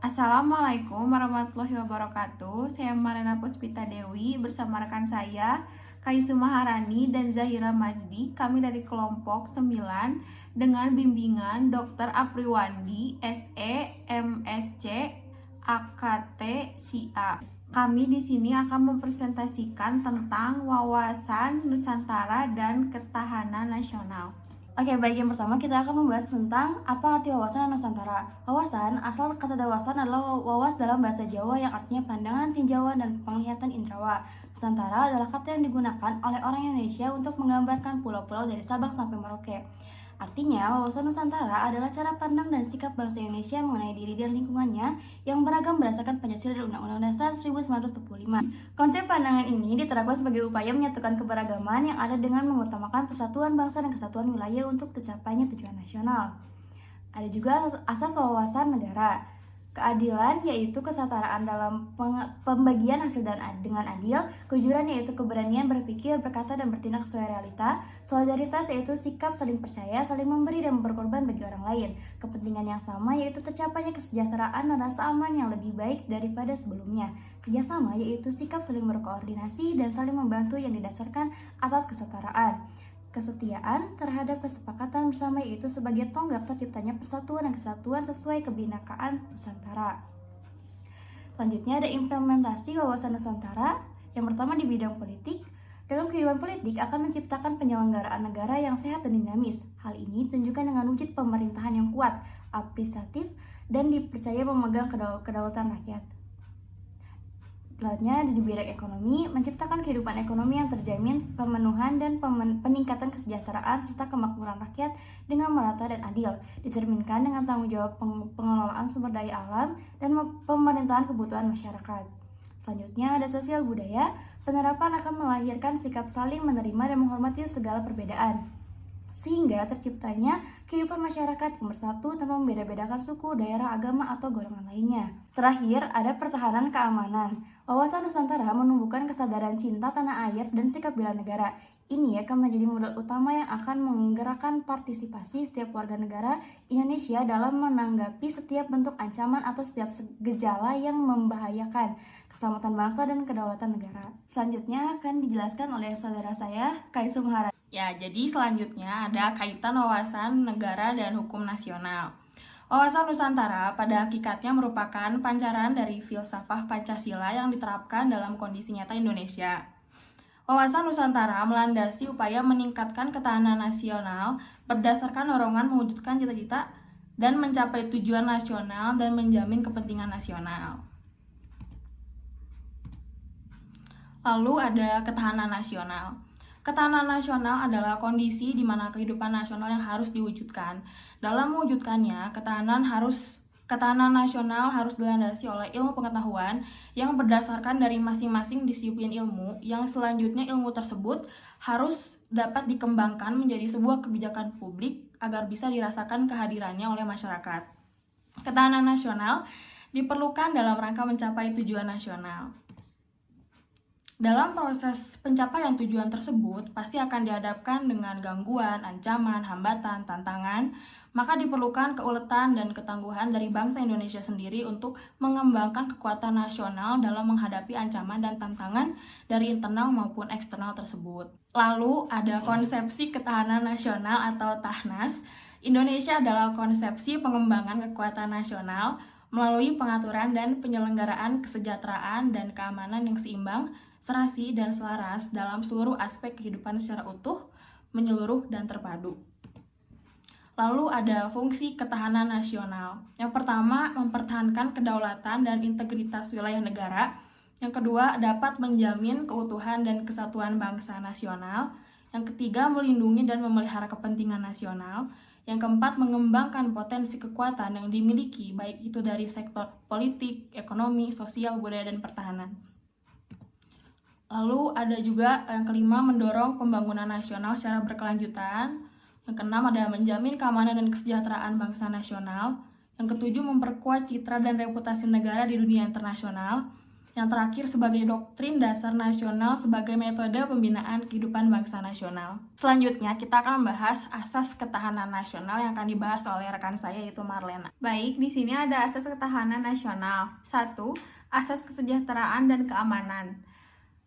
Assalamualaikum warahmatullahi wabarakatuh. Saya Marina Puspita Dewi bersama rekan saya Kaisu Maharani dan Zahira Majdi. Kami dari kelompok 9 dengan bimbingan Dr. Apriwandi, SE, MSc, AKT, SIA. Kami di sini akan mempresentasikan tentang wawasan Nusantara dan ketahanan nasional. Oke, baik. Yang pertama kita akan membahas tentang apa arti wawasan Nusantara. Wawasan, asal kata wawasan adalah wawas dalam bahasa Jawa yang artinya pandangan, tinjauan, dan penglihatan indrawa. Nusantara adalah kata yang digunakan oleh orang Indonesia untuk menggambarkan pulau-pulau dari Sabang sampai Merauke. Artinya, wawasan Nusantara adalah cara pandang dan sikap bangsa Indonesia mengenai diri dan lingkungannya yang beragam berdasarkan Pancasila dan Undang-Undang Dasar 1945. Konsep pandangan ini diterapkan sebagai upaya menyatukan keberagaman yang ada dengan mengutamakan persatuan bangsa dan kesatuan wilayah untuk tercapainya tujuan nasional. Ada juga asas wawasan negara. Keadilan yaitu kesetaraan dalam pembagian hasil dengan adil, kejujuran yaitu keberanian berpikir, berkata, dan bertindak sesuai realita, solidaritas yaitu sikap saling percaya, saling memberi dan berkorban bagi orang lain, kepentingan yang sama yaitu tercapainya kesejahteraan dan rasa aman yang lebih baik daripada sebelumnya, kerjasama yaitu sikap saling berkoordinasi dan saling membantu yang didasarkan atas kesetaraan. Kesetiaan terhadap kesepakatan bersama yaitu sebagai tonggak terciptanya persatuan dan kesatuan sesuai kebinekaan Nusantara. Selanjutnya ada implementasi wawasan Nusantara. Yang pertama di bidang politik. Dalam kehidupan politik akan menciptakan penyelenggaraan negara yang sehat dan dinamis. Hal ini ditunjukkan dengan wujud pemerintahan yang kuat, apresiatif, dan dipercaya memegang kedaulatan rakyat. Selanjutnya di bidang ekonomi, menciptakan kehidupan ekonomi yang terjamin, pemenuhan dan peningkatan kesejahteraan serta kemakmuran rakyat dengan merata dan adil, dicerminkan dengan tanggung jawab pengelolaan sumber daya alam dan pemerintahan kebutuhan masyarakat. Selanjutnya ada sosial budaya, penerapan akan melahirkan sikap saling menerima dan menghormati segala perbedaan, sehingga terciptanya kehidupan masyarakat yang bersatu tanpa membeda-bedakan suku, daerah, agama, atau golongan lainnya. Terakhir, ada pertahanan keamanan. Wawasan Nusantara menumbuhkan kesadaran cinta tanah air dan sikap bela negara. Ini akan menjadi modal utama yang akan menggerakkan partisipasi setiap warga negara Indonesia dalam menanggapi setiap bentuk ancaman atau setiap gejala yang membahayakan keselamatan bangsa dan kedaulatan negara. Selanjutnya akan dijelaskan oleh saudara saya, Kaisu Maharani. Ya, jadi selanjutnya ada kaitan wawasan negara dan hukum nasional. Wawasan Nusantara pada hakikatnya merupakan pancaran dari filsafat Pancasila yang diterapkan dalam kondisi nyata Indonesia. Wawasan Nusantara melandasi upaya meningkatkan ketahanan nasional berdasarkan dorongan mewujudkan cita-cita dan mencapai tujuan nasional dan menjamin kepentingan nasional. Lalu ada ketahanan nasional. Ketahanan nasional adalah kondisi di mana kehidupan nasional yang harus diwujudkan. Dalam mewujudkannya, ketahanan nasional harus dilandasi oleh ilmu pengetahuan yang berdasarkan dari masing-masing disiplin ilmu, yang selanjutnya ilmu tersebut harus dapat dikembangkan menjadi sebuah kebijakan publik agar bisa dirasakan kehadirannya oleh masyarakat. Ketahanan nasional diperlukan dalam rangka mencapai tujuan nasional. Dalam proses pencapaian tujuan tersebut, pasti akan dihadapkan dengan gangguan, ancaman, hambatan, tantangan, maka diperlukan keuletan dan ketangguhan dari bangsa Indonesia sendiri untuk mengembangkan kekuatan nasional dalam menghadapi ancaman dan tantangan dari internal maupun eksternal tersebut. Lalu ada konsepsi ketahanan nasional atau TAHNAS. Indonesia adalah konsepsi pengembangan kekuatan nasional melalui pengaturan dan penyelenggaraan kesejahteraan dan keamanan yang seimbang, serasi, dan selaras dalam seluruh aspek kehidupan secara utuh, menyeluruh, dan terpadu. Lalu ada fungsi ketahanan nasional. Yang pertama, mempertahankan kedaulatan dan integritas wilayah negara. Yang kedua, dapat menjamin keutuhan dan kesatuan bangsa nasional. Yang ketiga, melindungi dan memelihara kepentingan nasional. Yang keempat, mengembangkan potensi kekuatan yang dimiliki, baik itu dari sektor politik, ekonomi, sosial, budaya, dan pertahanan. Lalu ada juga yang kelima, mendorong pembangunan nasional secara berkelanjutan. Yang keenam ada menjamin keamanan dan kesejahteraan bangsa nasional. Yang ketujuh, memperkuat citra dan reputasi negara di dunia internasional. Yang terakhir sebagai doktrin dasar nasional sebagai metode pembinaan kehidupan bangsa nasional. Selanjutnya kita akan membahas asas ketahanan nasional yang akan dibahas oleh rekan saya yaitu Marlena. Baik, di sini ada asas ketahanan nasional. 1. Asas kesejahteraan dan keamanan.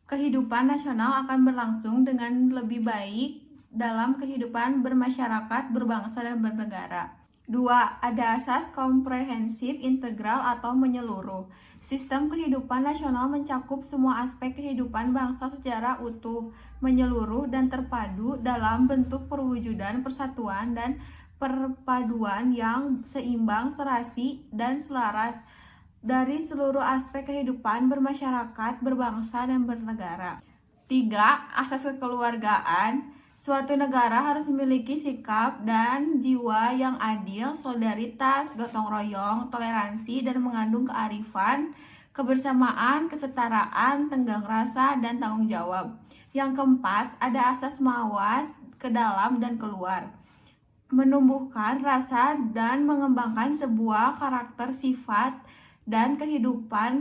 Kehidupan nasional akan berlangsung dengan lebih baik dalam kehidupan bermasyarakat, berbangsa, dan bernegara. 2. Ada asas komprehensif, integral, atau menyeluruh. Sistem kehidupan nasional mencakup semua aspek kehidupan bangsa secara utuh, menyeluruh, dan terpadu dalam bentuk perwujudan persatuan dan perpaduan yang seimbang, serasi, dan selaras dari seluruh aspek kehidupan bermasyarakat, berbangsa, dan bernegara. 3. Asas kekeluargaan. Suatu negara harus memiliki sikap dan jiwa yang adil, solidaritas, gotong royong, toleransi, dan mengandung kearifan, kebersamaan, kesetaraan, tenggang rasa, dan tanggung jawab. Yang keempat, ada asas mawas ke dalam dan keluar. Menumbuhkan rasa dan mengembangkan sebuah karakter sifat dan kehidupan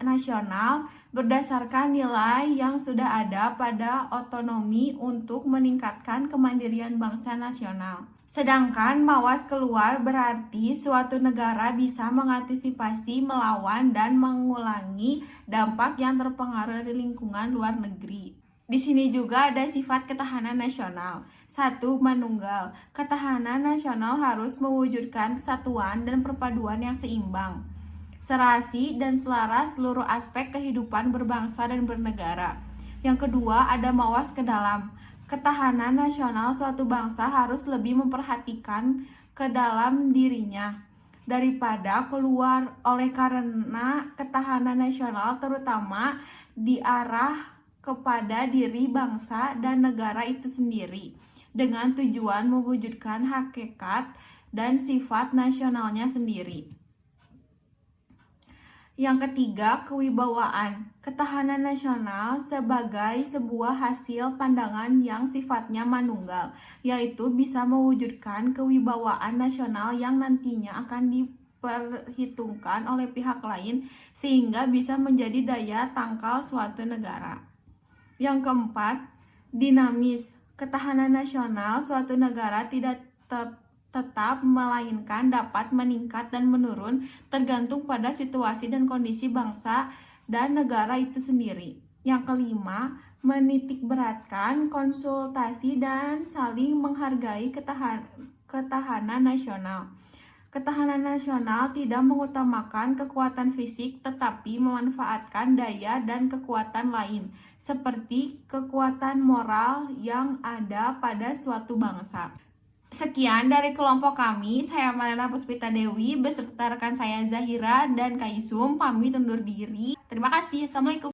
nasional berdasarkan nilai yang sudah ada pada otonomi untuk meningkatkan kemandirian bangsa nasional. Sedangkan mawas keluar berarti suatu negara bisa mengantisipasi, melawan, dan mengulangi dampak yang terpengaruh dari lingkungan luar negeri. Di sini juga ada sifat ketahanan nasional. 1. Manunggal. Ketahanan nasional harus mewujudkan kesatuan dan perpaduan yang seimbang, serasi, dan selaras seluruh aspek kehidupan berbangsa dan bernegara. Yang kedua, ada mawas ke dalam. Ketahanan nasional suatu bangsa harus lebih memperhatikan ke dalam dirinya daripada keluar. Oleh karena ketahanan nasional terutama diarah kepada diri bangsa dan negara itu sendiri dengan tujuan mewujudkan hakikat dan sifat nasionalnya sendiri. Yang ketiga, kewibawaan. Ketahanan nasional sebagai sebuah hasil pandangan yang sifatnya manunggal, yaitu bisa mewujudkan kewibawaan nasional yang nantinya akan diperhitungkan oleh pihak lain sehingga bisa menjadi daya tangkal suatu negara. Yang keempat, dinamis. Ketahanan nasional suatu negara tidak tetap, melainkan dapat meningkat dan menurun tergantung pada situasi dan kondisi bangsa dan negara itu sendiri. Yang kelima, menitikberatkan konsultasi dan saling menghargai ketahanan nasional. Ketahanan nasional tidak mengutamakan kekuatan fisik tetapi memanfaatkan daya dan kekuatan lain seperti kekuatan moral yang ada pada suatu bangsa. Sekian dari kelompok kami, saya Marlena Puspita Dewi beserta rekan saya Zahira dan Kaisum pamit undur diri. Terima kasih. Assalamualaikum.